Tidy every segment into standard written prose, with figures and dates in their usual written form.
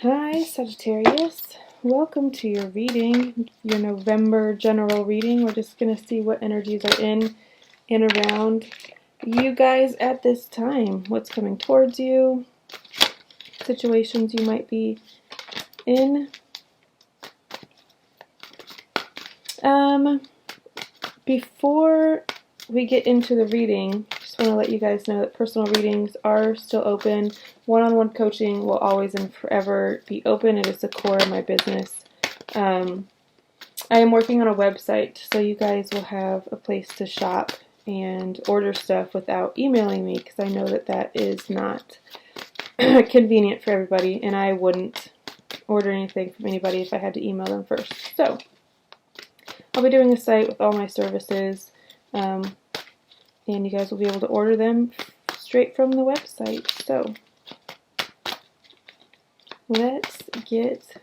Hi Sagittarius, welcome to your reading, your November general reading. We're just going to see what energies are in and around you guys at this time, what's coming towards you, situations you might be in. Before we get into the reading, just want to let you guys know that personal readings are still open. One-on-one coaching will always and forever be open. It is the core of my business. I am working on a website, so you guys will have a place to shop and order stuff without emailing me, because I know that that is not convenient for everybody, and I wouldn't order anything from anybody if I had to email them first. So I'll be doing a site with all my services, and you guys will be able to order them straight from the website. So let's get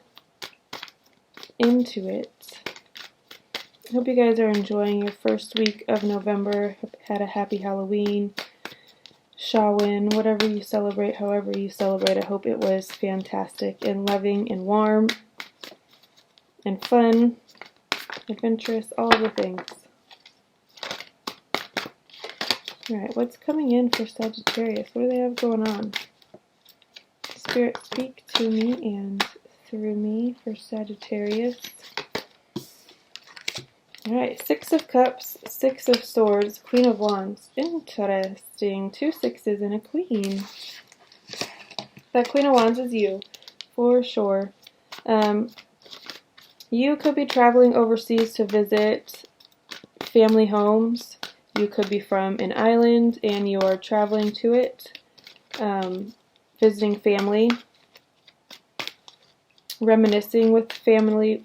into it. I hope you guys are enjoying your first week of November. Had a happy Halloween, Shawin, whatever you celebrate, however you celebrate. I hope it was fantastic and loving and warm and fun, adventurous, all of the things. Alright, what's coming in for Sagittarius? What do they have going on? Spirit, speak to me and through me for Sagittarius. Alright, Six of Cups, Six of Swords, Queen of Wands. Interesting. 2 sixes and a queen. That Queen of Wands is you, for sure. You could be traveling overseas to visit family homes. You could be from an island and you are traveling to it, visiting family, reminiscing with family.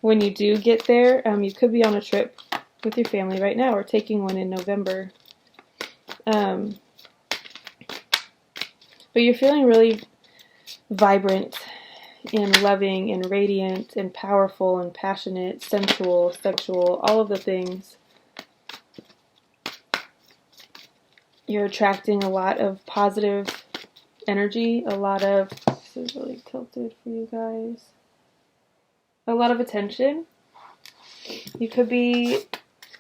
When you do get there, you could be on a trip with your family right now or taking one in November. But you're feeling really vibrant and loving and radiant and powerful and passionate, sensual, sexual, all of the things. You're attracting a lot of positive energy, this is really tilted for you guys, a lot of attention. You could be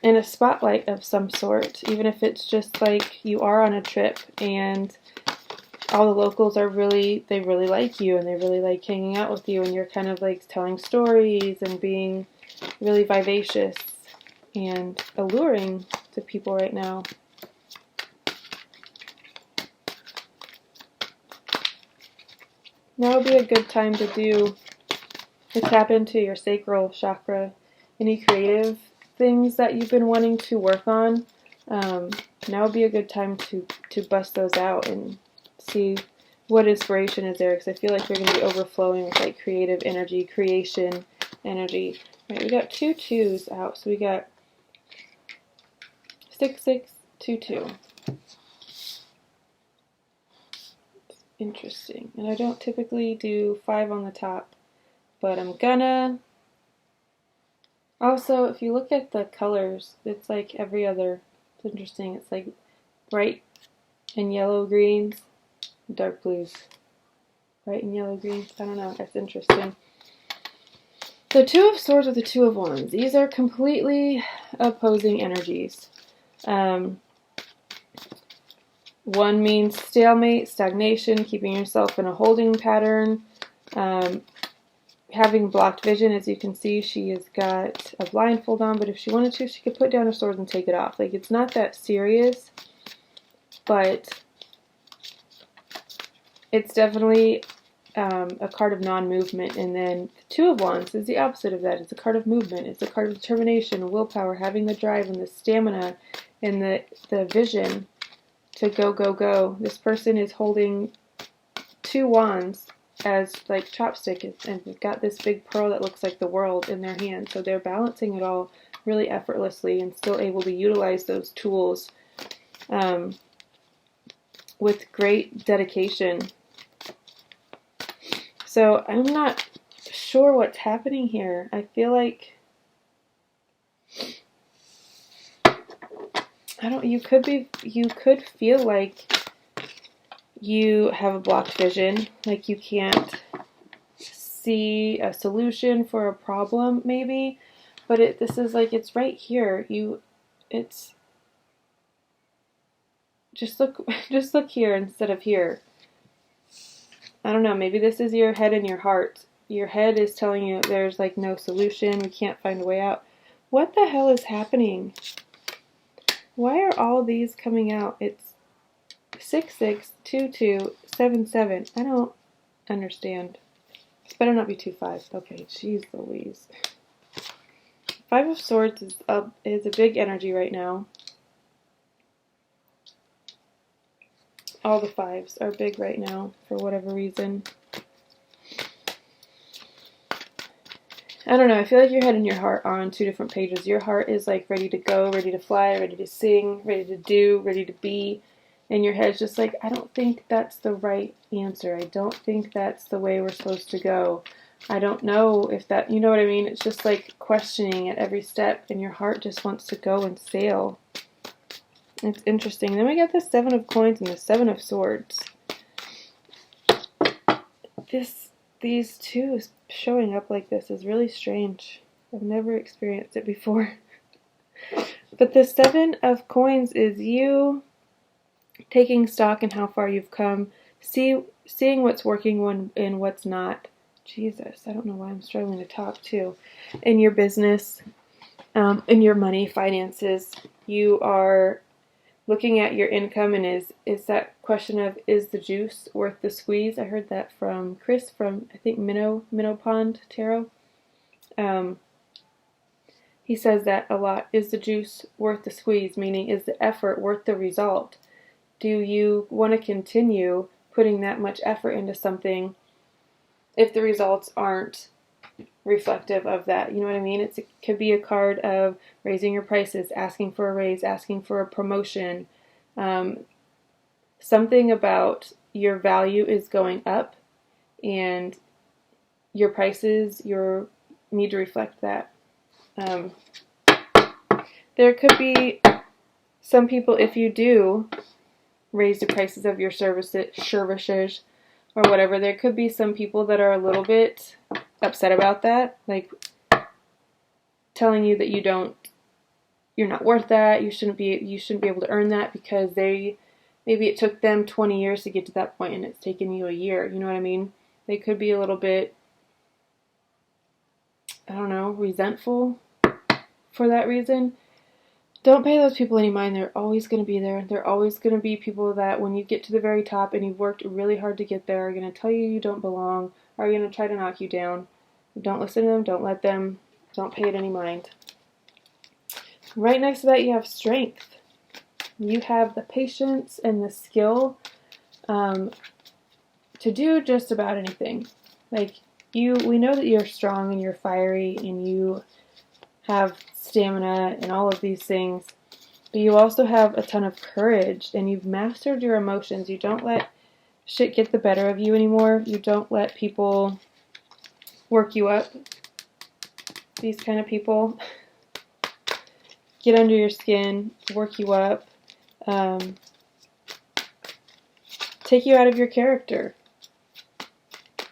in a spotlight of some sort, even if it's just like you are on a trip and all the locals are they really like you and they really like hanging out with you, and you're kind of like telling stories and being really vivacious and alluring to people right now. Now would be a good time to tap into your sacral chakra. Any creative things that you've been wanting to work on, now would be a good time to bust those out and see what inspiration is there, because I feel like you're going to be overflowing with like creative energy, creation energy. Right, we got 2 2s out, so we got 6 6 2 2. Interesting. And I don't typically do 5 on the top, but I'm gonna. Also, if you look at the colors, it's like every other. It's interesting. It's like bright and yellow greens, dark blues. Bright and yellow greens. I don't know. That's interesting. The 2 of Swords with the 2 of Wands. These are completely opposing energies. One means stalemate, stagnation, keeping yourself in a holding pattern, having blocked vision. As you can see, she has got a blindfold on, but if she wanted to, she could put down her sword and take it off. Like, it's not that serious, but it's definitely a card of non-movement. And then the 2 of Wands is the opposite of that. It's a card of movement. It's a card of determination, willpower, having the drive and the stamina and the vision to go, go, go. This person is holding 2 wands as like chopstick, and they've got this big pearl that looks like the world in their hand. So they're balancing it all really effortlessly and still able to utilize those tools with great dedication. So I'm not sure what's happening here. I feel like you could feel like you have a blocked vision, like you can't see a solution for a problem, maybe, but this is like, it's right here. It's just look, just look here instead of here. I don't know, maybe this is your head and your heart. Your head is telling you there's like no solution, we can't find a way out. What the hell is happening? Why are all these coming out? It's 662277. I don't understand. This better not be 25. Okay, jeez Louise. Five of Swords is a big energy right now. All the fives are big right now for whatever reason. I don't know, I feel like your head and your heart are on two different pages. Your heart is like ready to go, ready to fly, ready to sing, ready to do, ready to be. And your head's just like, I don't think that's the right answer. I don't think that's the way we're supposed to go. I don't know if that, you know what I mean? It's just like questioning at every step, and your heart just wants to go and sail. It's interesting. Then we got the Seven of Coins and the Seven of Swords. These two showing up like this is really strange. I've never experienced it before. But the Seven of Coins is you taking stock in how far you've come, seeing what's working and what's not. Jesus, I don't know why I'm struggling to talk too. In your business, in your money, finances, you are looking at your income, and is that question of, is the juice worth the squeeze? I heard that from Chris from, I think, Minnow Pond Tarot. He says that a lot. Is the juice worth the squeeze? Meaning, is the effort worth the result? Do you want to continue putting that much effort into something if the results aren't reflective of that? You know what I mean? It could be a card of raising your prices, asking for a raise, asking for a promotion. Something about your value is going up, and your prices need to reflect that. There could be some people, if you do raise the prices of your services or whatever, there could be some people that are a little bit upset about that, like telling you that you're not worth that, you shouldn't be able to earn that because maybe it took them 20 years to get to that point and it's taken you a year. You know what I mean? They could be a little bit, I don't know, resentful for that reason. Don't pay those people any mind. They're always going to be there. They're always going to be people that when you get to the very top and you've worked really hard to get there, are going to tell you don't belong, are going to try to knock you down. Don't listen to them. Don't let them. Don't pay it any mind. Right next to that, you have strength. You have the patience and the skill to do just about anything. Like, we know that you're strong and you're fiery and you have stamina and all of these things, but you also have a ton of courage and you've mastered your emotions. You don't let shit get the better of you anymore. You don't let people work you up. These kind of people get under your skin, work you up, take you out of your character.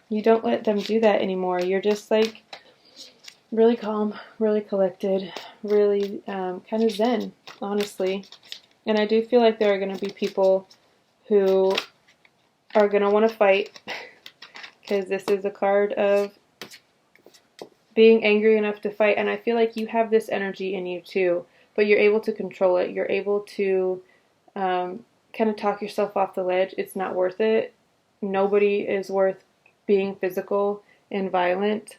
You don't let them do that anymore. You're just like really calm, really collected, really kind of zen, honestly. And I do feel like there are going to be people who are going to want to fight because this is a card of being angry enough to fight. And I feel like you have this energy in you too, but you're able to control it. You're able to kind of talk yourself off the ledge. It's not worth it. Nobody is worth being physical and violent.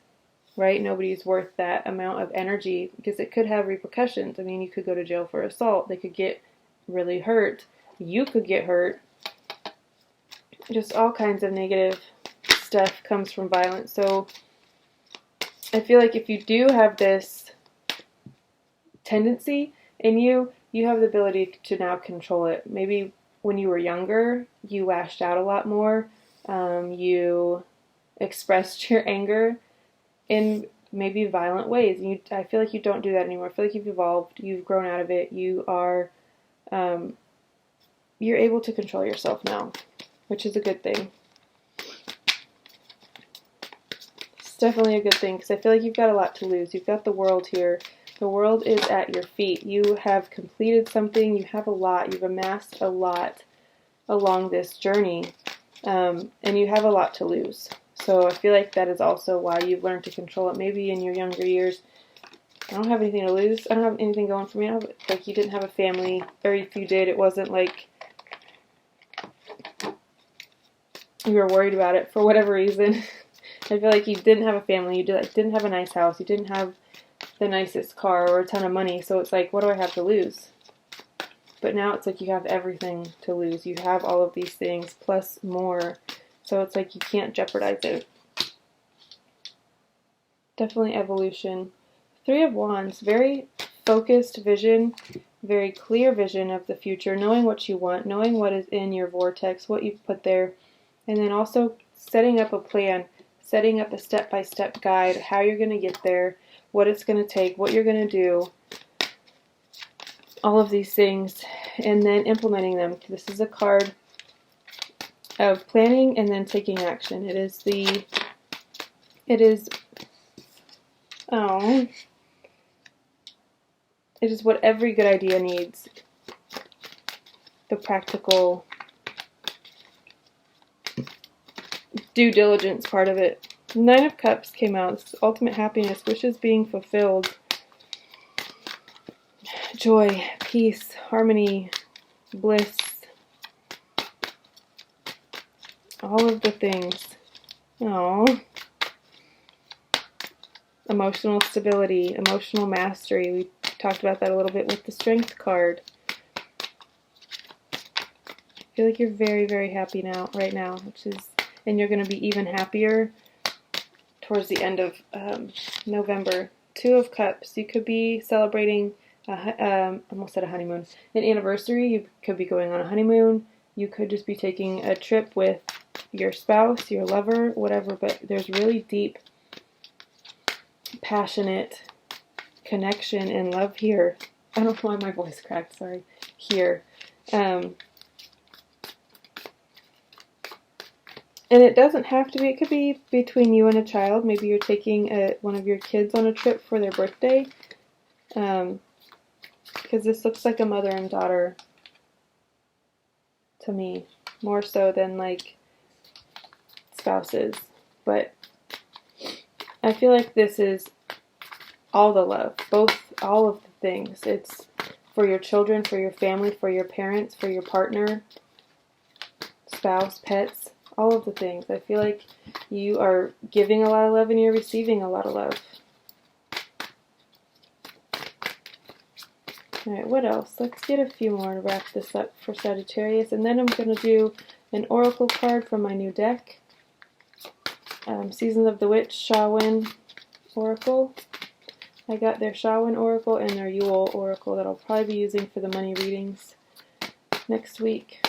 Right? Nobody's worth that amount of energy because it could have repercussions. I mean, you could go to jail for assault. They could get really hurt. You could get hurt. Just all kinds of negative stuff comes from violence. So I feel like if you do have this tendency in you, you have the ability to now control it. Maybe when you were younger, you lashed out a lot more. You expressed your anger in maybe violent ways. I feel like you don't do that anymore. I feel like you've evolved. You've grown out of it. You're able to control yourself now. which is a good thing. It's definitely a good thing, because I feel like you've got a lot to lose. You've got the world here. The world is at your feet. You have completed something. You have a lot. You've amassed a lot along this journey, and you have a lot to lose. So I feel like that is also why you've learned to control it. Maybe in your younger years, I don't have anything to lose. I don't have anything going for me. Like, you didn't have a family, or if you did, it wasn't like you were worried about it for whatever reason. I feel like you didn't have a family. You didn't have a nice house. You didn't have the nicest car or a ton of money. So it's like, what do I have to lose? But now it's like you have everything to lose. You have all of these things plus more. So it's like you can't jeopardize it. Definitely evolution. Three of Wands, very focused vision, very clear vision of the future, knowing what you want, knowing what is in your vortex, what you've put there, and then also setting up a plan, setting up a step-by-step guide, how you're going to get there, what it's going to take, what you're going to do, all of these things, and then implementing them. This is a card of planning and then taking action. It is what every good idea needs. The practical due diligence part of it. Nine of Cups came out. This is ultimate happiness, wishes being fulfilled. Joy, peace, harmony, bliss. All of the things. Aww. Emotional stability, emotional mastery. We talked about that a little bit with the Strength card. I feel like you're very, very happy now, right now, and you're going to be even happier towards the end of November. Two of Cups. You could be celebrating, almost said a honeymoon, an anniversary. You could be going on a honeymoon. You could just be taking a trip with your spouse, your lover, whatever, but there's really deep, passionate connection and love here. I don't know why my voice cracked, sorry. Here. And it doesn't have to be, it could be between you and a child. Maybe you're taking one of your kids on a trip for their birthday. Because this looks like a mother and daughter to me, more so than like spouses. But I feel like this is all the love, all of the things. It's for your children, for your family, for your parents, for your partner, spouse, pets, all of the things. I feel like you are giving a lot of love and you're receiving a lot of love. Alright, what else? Let's get a few more to wrap this up for Sagittarius. And then I'm going to do an oracle card from my new deck. Seasons of the Witch, Shawin Oracle. I got their Shawin Oracle and their Yule Oracle that I'll probably be using for the money readings next week.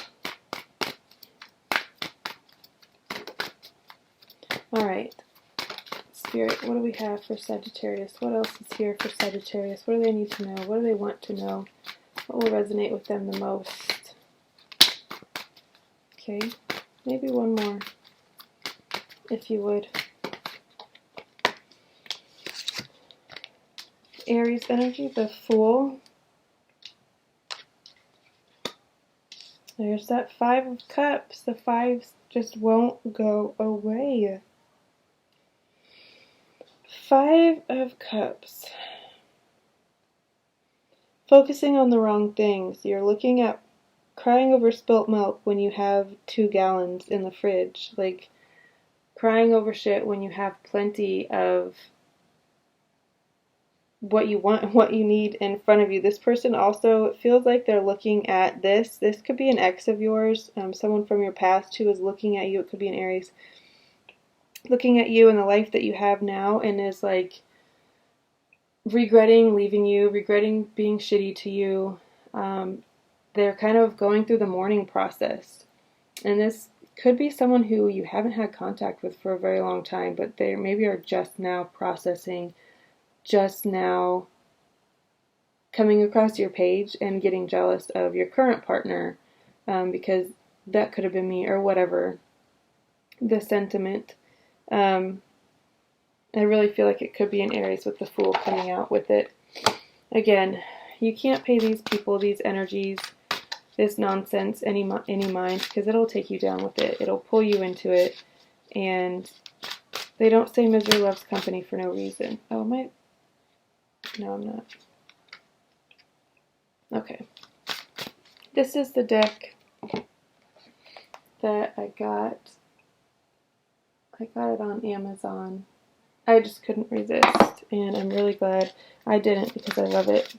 Alright, Spirit, what do we have for Sagittarius? What else is here for Sagittarius? What do they need to know? What do they want to know? What will resonate with them the most? Okay, maybe one more, if you would. Aries energy, the Fool. There's that Five of Cups. The fives just won't go away. Five of Cups. Focusing on the wrong things. You're looking at crying over spilt milk when you have 2 gallons in the fridge. Like, crying over shit when you have plenty of what you want and what you need in front of you. This person also, it feels like they're looking at this. This could be an ex of yours, someone from your past who is looking at you. It could be an Aries. Looking at you and the life that you have now and is like regretting leaving you, regretting being shitty to you. They're kind of going through the mourning process. And this could be someone who you haven't had contact with for a very long time, but they maybe are just now processing, just now coming across your page and getting jealous of your current partner, because that could have been me, or whatever the sentiment. I really feel like it could be an Aries with the Fool coming out with it. Again, you can't pay these people, these energies, this nonsense any mind, because it'll take you down with it. It'll pull you into it, and they don't say misery loves company for no reason. Oh, am I? No, I'm not. Okay. This is the deck that I got. I got it on Amazon. I just couldn't resist, and I'm really glad I didn't, because I love it.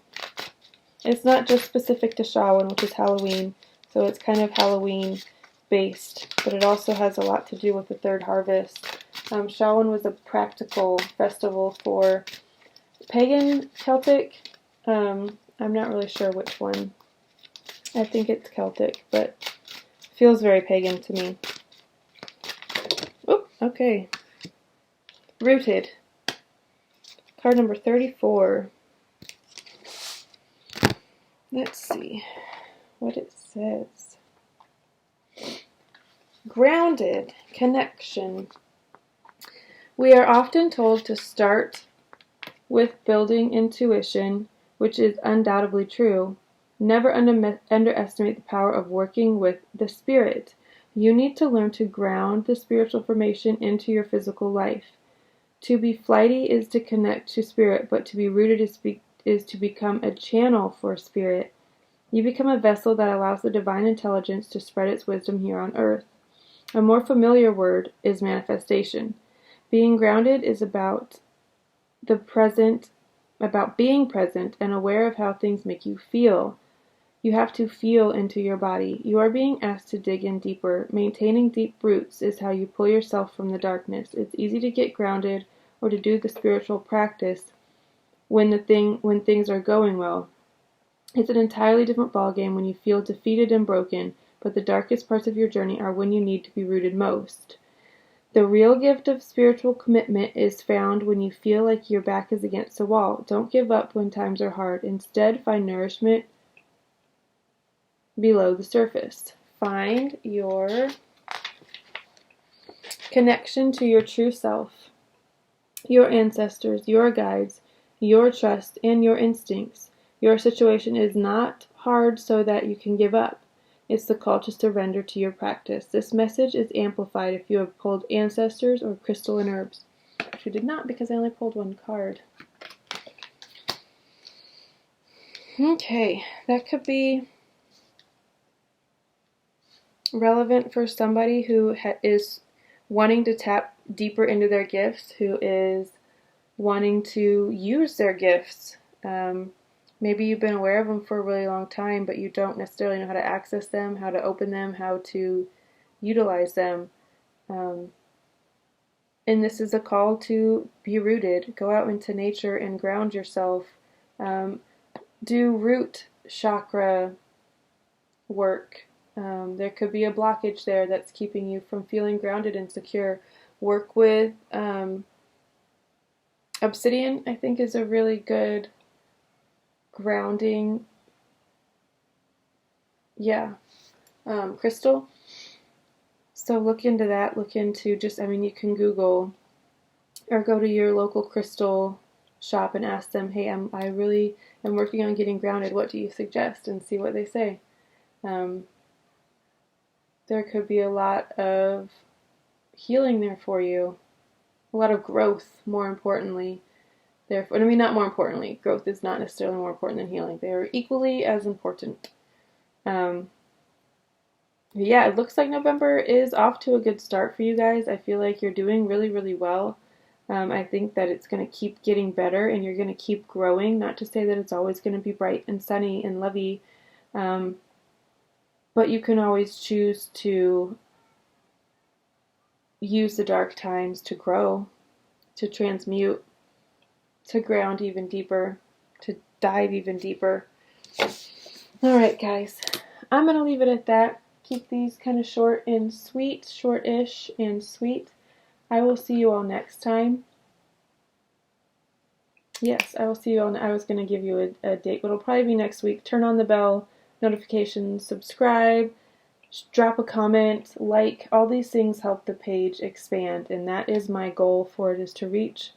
It's not just specific to Samhain, which is Halloween, so it's kind of Halloween based, but it also has a lot to do with the third harvest. Samhain was a practical festival for pagan Celtic. I'm not really sure which one. I think it's Celtic, but feels very pagan to me. Oop, okay. Rooted. Card number 34. Let's see what it says. Grounded connection. We are often told to start with building intuition, which is undoubtedly true. Never underestimate the power of working with the spirit. You need to learn to ground the spiritual formation into your physical life. To be flighty is to connect to spirit, but to be rooted is to become a channel for spirit. You become a vessel that allows the divine intelligence to spread its wisdom here on earth. A more familiar word is manifestation. Being grounded is about being present and aware of how things make you feel. You have to feel into your body. You are being asked to dig in deeper. Maintaining deep roots is how you pull yourself from the darkness. It's easy to get grounded or to do the spiritual practice when things are going well. It's an entirely different ballgame when you feel defeated and broken, but the darkest parts of your journey are when you need to be rooted most. The real gift of spiritual commitment is found when you feel like your back is against a wall. Don't give up when times are hard. Instead, find nourishment below the surface. Find your connection to your true self, your ancestors, your guides, your trust, and your instincts. Your situation is not hard so that you can give up. It's the call to surrender to your practice. This message is amplified if you have pulled ancestors or crystal and herbs. Which I did not, because I only pulled one card. Okay, that could be relevant for somebody who is wanting to tap deeper into their gifts, who is wanting to use their gifts. Maybe you've been aware of them for a really long time, but you don't necessarily know how to access them, how to open them, how to utilize them. And this is a call to be rooted. Go out into nature and ground yourself. Do root chakra work. There could be a blockage there that's keeping you from feeling grounded and secure. Work with obsidian, I think, is a really good grounding, crystal. So look into that. Look into you can Google or go to your local crystal shop and ask them, hey, I really am working on getting grounded. What do you suggest? And see what they say. There could be a lot of healing there for you. A lot of growth, more importantly. Therefore, not more importantly. Growth is not necessarily more important than healing. They are equally as important. It looks like November is off to a good start for you guys. I feel like you're doing really, really well. I think that it's going to keep getting better and you're going to keep growing. Not to say that it's always going to be bright and sunny and lovey, but you can always choose to use the dark times to grow, to transmute, to ground even deeper, to dive even deeper. Alright guys, I'm going to leave it at that. Keep these kind of short and sweet, short-ish and sweet. I will see you all next time. Yes, I will see you all. I was going to give you a date, but it'll probably be next week. Turn on the bell, notifications, subscribe, Just drop a comment, like, all these things help the page expand, and that is my goal for it, is to reach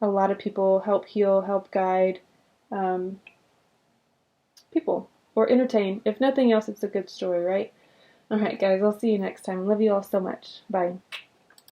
a lot of people, help heal, help guide people, or entertain. If nothing else, it's a good story, right? Alright guys, I'll see you next time. Love you all so much. Bye.